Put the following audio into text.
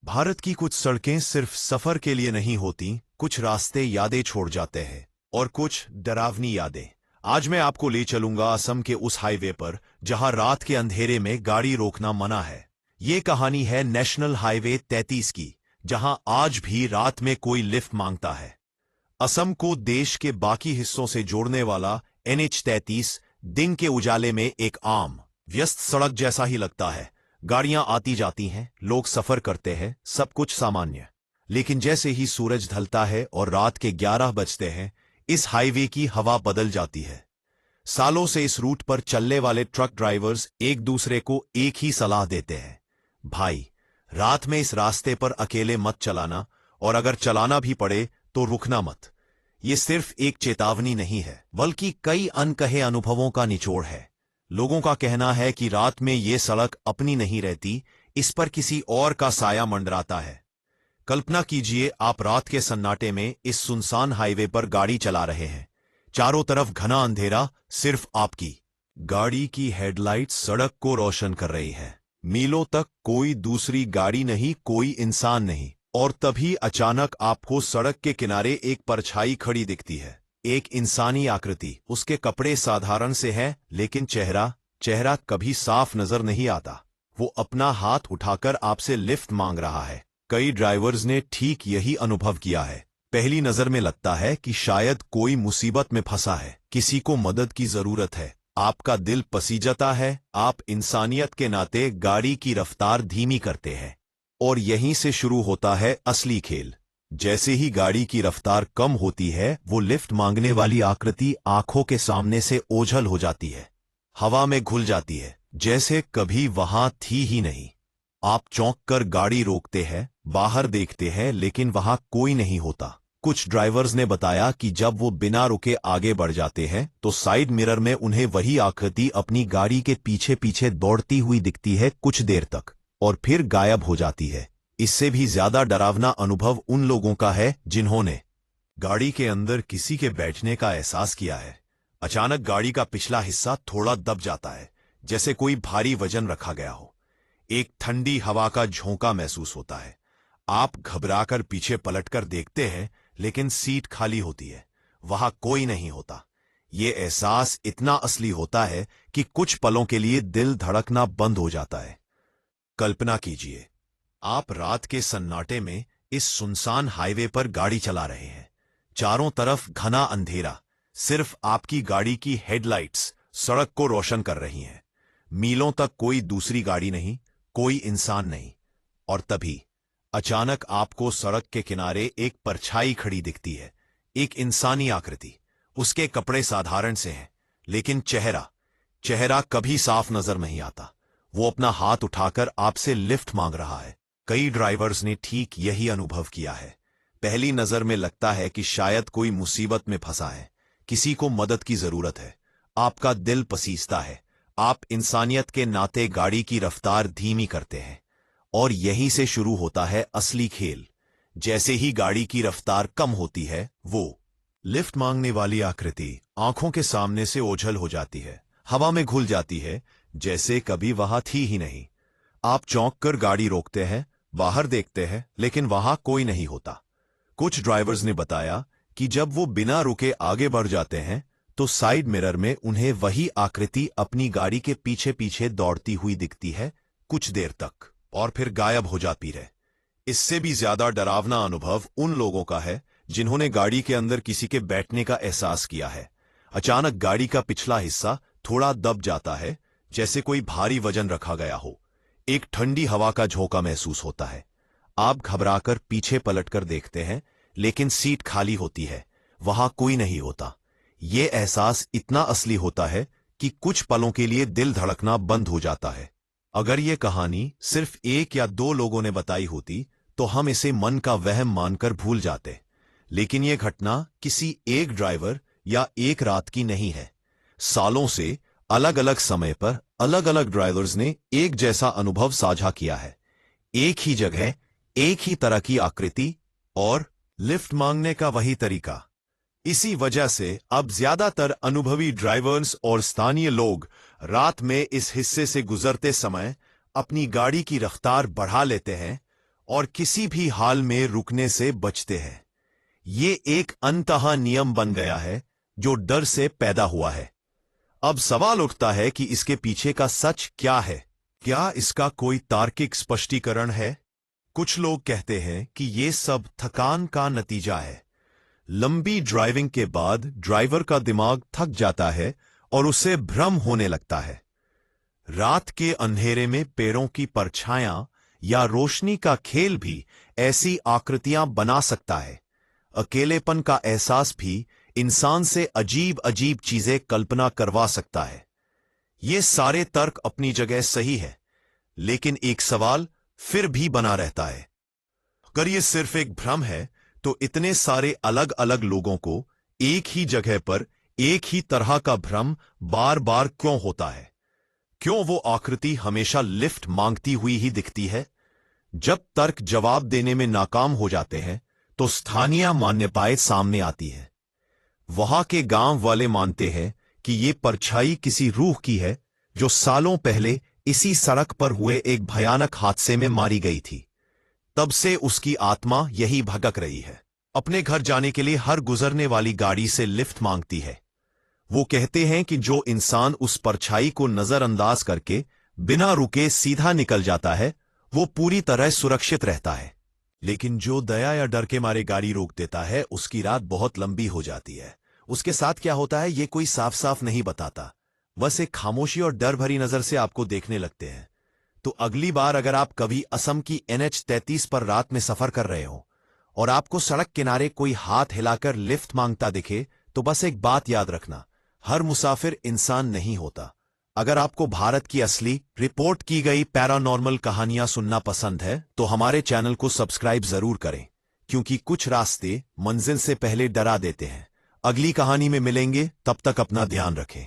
भारत की कुछ सड़कें सिर्फ सफर के लिए नहीं होती, कुछ रास्ते यादें छोड़ जाते हैं और कुछ डरावनी यादें। आज मैं आपको ले चलूंगा असम के उस हाईवे पर जहां रात के अंधेरे में गाड़ी रोकना मना है। ये कहानी है नेशनल हाईवे 33 की, जहां आज भी रात में कोई लिफ्ट मांगता है। असम को देश के बाकी हिस्सों से जोड़ने वाला NH 33 दिन के उजाले में एक आम व्यस्त सड़क जैसा ही लगता है। गाड़ियां आती जाती हैं, लोग सफर करते हैं, सब कुछ सामान्य। लेकिन जैसे ही सूरज ढलता है और रात के 11 बजते हैं, इस हाईवे की हवा बदल जाती है। सालों से इस रूट पर चलने वाले ट्रक ड्राइवर्स एक दूसरे को एक ही सलाह देते हैं, भाई रात में इस रास्ते पर अकेले मत चलाना, और अगर चलाना भी पड़े तो रुकना मत। ये सिर्फ एक चेतावनी नहीं है, बल्कि कई अनकहे अनुभवों का निचोड़ है। लोगों का कहना है कि रात में ये सड़क अपनी नहीं रहती, इस पर किसी और का साया मंडराता है। कल्पना कीजिए, आप रात के सन्नाटे में इस सुनसान हाईवे पर गाड़ी चला रहे हैं। चारों तरफ घना अंधेरा, सिर्फ आपकी गाड़ी की हेडलाइट सड़क को रोशन कर रही है। मीलों तक कोई दूसरी गाड़ी नहीं, कोई इंसान नहीं। और तभी अचानक आपको सड़क के किनारे एक परछाई खड़ी दिखती है, एक इंसानी आकृति। उसके कपड़े साधारण से हैं, लेकिन चेहरा कभी साफ नजर नहीं आता। वो अपना हाथ उठाकर आपसे लिफ्ट मांग रहा है। कई ड्राइवर्स ने ठीक यही अनुभव किया है। पहली नजर में लगता है कि शायद कोई मुसीबत में फंसा है, किसी को मदद की जरूरत है। आपका दिल पसीजता है, आप इंसानियत के नाते गाड़ी की रफ्तार धीमी करते हैं। और यहीं से शुरू होता है असली खेल। जैसे ही गाड़ी की रफ्तार कम होती है, वो लिफ्ट मांगने वाली आकृति आंखों के सामने से ओझल हो जाती है, हवा में घुल जाती है, जैसे कभी वहां थी ही नहीं। आप चौंक कर गाड़ी रोकते हैं, बाहर देखते हैं, लेकिन वहां कोई नहीं होता। कुछ ड्राइवर्स ने बताया कि जब वो बिना रुके आगे बढ़ जाते हैं तो साइड मिरर में उन्हें वही आकृति अपनी गाड़ी के पीछे पीछे दौड़ती हुई दिखती है कुछ देर तक, और फिर गायब हो जाती है। इससे भी ज्यादा डरावना अनुभव उन लोगों का है जिन्होंने गाड़ी के अंदर किसी के बैठने का एहसास किया है। अचानक गाड़ी का पिछला हिस्सा थोड़ा दब जाता है, जैसे कोई भारी वजन रखा गया हो। एक ठंडी हवा का झोंका महसूस होता है। आप घबराकर पीछे पलटकर देखते हैं, लेकिन सीट खाली होती है, वहां कोई नहीं होता। ये एहसास इतना असली होता है कि कुछ पलों के लिए दिल धड़कना बंद हो जाता है। कल्पना कीजिए, आप रात के सन्नाटे में इस सुनसान हाईवे पर गाड़ी चला रहे हैं। चारों तरफ घना अंधेरा, सिर्फ आपकी गाड़ी की हेडलाइट्स सड़क को रोशन कर रही हैं। मीलों तक कोई दूसरी गाड़ी नहीं, कोई इंसान नहीं। और तभी अचानक आपको सड़क के किनारे एक परछाई खड़ी दिखती है, एक इंसानी आकृति। उसके कपड़े साधारण से हैं, लेकिन चेहरा कभी साफ नजर नहीं आता। वो अपना हाथ उठाकर आपसे लिफ्ट मांग रहा है। कई ड्राइवर्स ने ठीक यही अनुभव किया है। पहली नजर में लगता है कि शायद कोई मुसीबत में फंसा है, किसी को मदद की जरूरत है। आपका दिल पसीजता है, आप इंसानियत के नाते गाड़ी की रफ्तार धीमी करते हैं। और यहीं से शुरू होता है असली खेल। जैसे ही गाड़ी की रफ्तार कम होती है, वो लिफ्ट मांगने वाली आकृति आंखों के सामने से ओझल हो जाती है, हवा में घुल जाती है, जैसे कभी वहां थी ही नहीं। आप चौंक कर गाड़ी रोकते हैं, बाहर देखते हैं, लेकिन वहां कोई नहीं होता। कुछ ड्राइवर्स ने बताया कि जब वो बिना रुके आगे बढ़ जाते हैं तो साइड मिरर में उन्हें वही आकृति अपनी गाड़ी के पीछे पीछे दौड़ती हुई दिखती है कुछ देर तक, और फिर गायब हो जाती है। इससे भी ज्यादा डरावना अनुभव उन लोगों का है जिन्होंने गाड़ी के अंदर किसी के बैठने का एहसास किया है। अचानक गाड़ी का पिछला हिस्सा थोड़ा दब जाता है, जैसे कोई भारी वजन रखा गया हो। एक ठंडी हवा का झोंका महसूस होता है। आप घबराकर पीछे पलटकर देखते हैं, लेकिन सीट खाली होती है, वहां कोई नहीं होता। यह एहसास इतना असली होता है कि कुछ पलों के लिए दिल धड़कना बंद हो जाता है। अगर यह कहानी सिर्फ एक या दो लोगों ने बताई होती तो हम इसे मन का वहम मानकर भूल जाते। लेकिन यह घटना किसी एक ड्राइवर या एक रात की नहीं है। सालों से अलग अलग समय पर अलग अलग ड्राइवर्स ने एक जैसा अनुभव साझा किया है। एक ही जगह, एक ही तरह की आकृति और लिफ्ट मांगने का वही तरीका। इसी वजह से अब ज्यादातर अनुभवी ड्राइवर्स और स्थानीय लोग रात में इस हिस्से से गुजरते समय अपनी गाड़ी की रफ्तार बढ़ा लेते हैं और किसी भी हाल में रुकने से बचते हैं। ये एक अंतः नियम बन गया है जो डर से पैदा हुआ है। अब सवाल उठता है कि इसके पीछे का सच क्या है? क्या इसका कोई तार्किक स्पष्टीकरण है? कुछ लोग कहते हैं कि ये सब थकान का नतीजा है। लंबी ड्राइविंग के बाद ड्राइवर का दिमाग थक जाता है और उसे भ्रम होने लगता है। रात के अंधेरे में पैरों की परछायां या रोशनी का खेल भी ऐसी आकृतियां बना सकता है। अकेलेपन का एहसास भी इंसान से अजीब अजीब चीजें कल्पना करवा सकता है। ये सारे तर्क अपनी जगह सही है, लेकिन एक सवाल फिर भी बना रहता है। अगर ये सिर्फ एक भ्रम है तो इतने सारे अलग अलग लोगों को एक ही जगह पर एक ही तरह का भ्रम बार बार क्यों होता है? क्यों वो आकृति हमेशा लिफ्ट मांगती हुई ही दिखती है? जब तर्क जवाब देने में नाकाम हो जाते हैं तो स्थानीय मान्यताएं सामने आती है। वहां के गांव वाले मानते हैं कि ये परछाई किसी रूह की है जो सालों पहले इसी सड़क पर हुए एक भयानक हादसे में मारी गई थी। तब से उसकी आत्मा यही भटक रही है। अपने घर जाने के लिए हर गुजरने वाली गाड़ी से लिफ्ट मांगती है। वो कहते हैं कि जो इंसान उस परछाई को नजरअंदाज करके बिना रुके सीधा निकल जाता है वो पूरी तरह सुरक्षित रहता है, लेकिन जो दया या डर के मारे गाड़ी रोक देता है उसकी रात बहुत लंबी हो जाती है। उसके साथ क्या होता है ये कोई साफ साफ नहीं बताता, बस एक खामोशी और डर भरी नजर से आपको देखने लगते हैं। तो अगली बार अगर आप कभी असम की NH-33 पर रात में सफर कर रहे हो और आपको सड़क किनारे कोई हाथ हिलाकर लिफ्ट मांगता दिखे तो बस एक बात याद रखना, हर मुसाफिर इंसान नहीं होता। अगर आपको भारत की असली रिपोर्ट की गई पैरानॉर्मल कहानियां सुनना पसंद है तो हमारे चैनल को सब्सक्राइब जरूर करें, क्योंकि कुछ रास्ते मंजिल से पहले डरा देते हैं। अगली कहानी में मिलेंगे, तब तक अपना ध्यान रखें।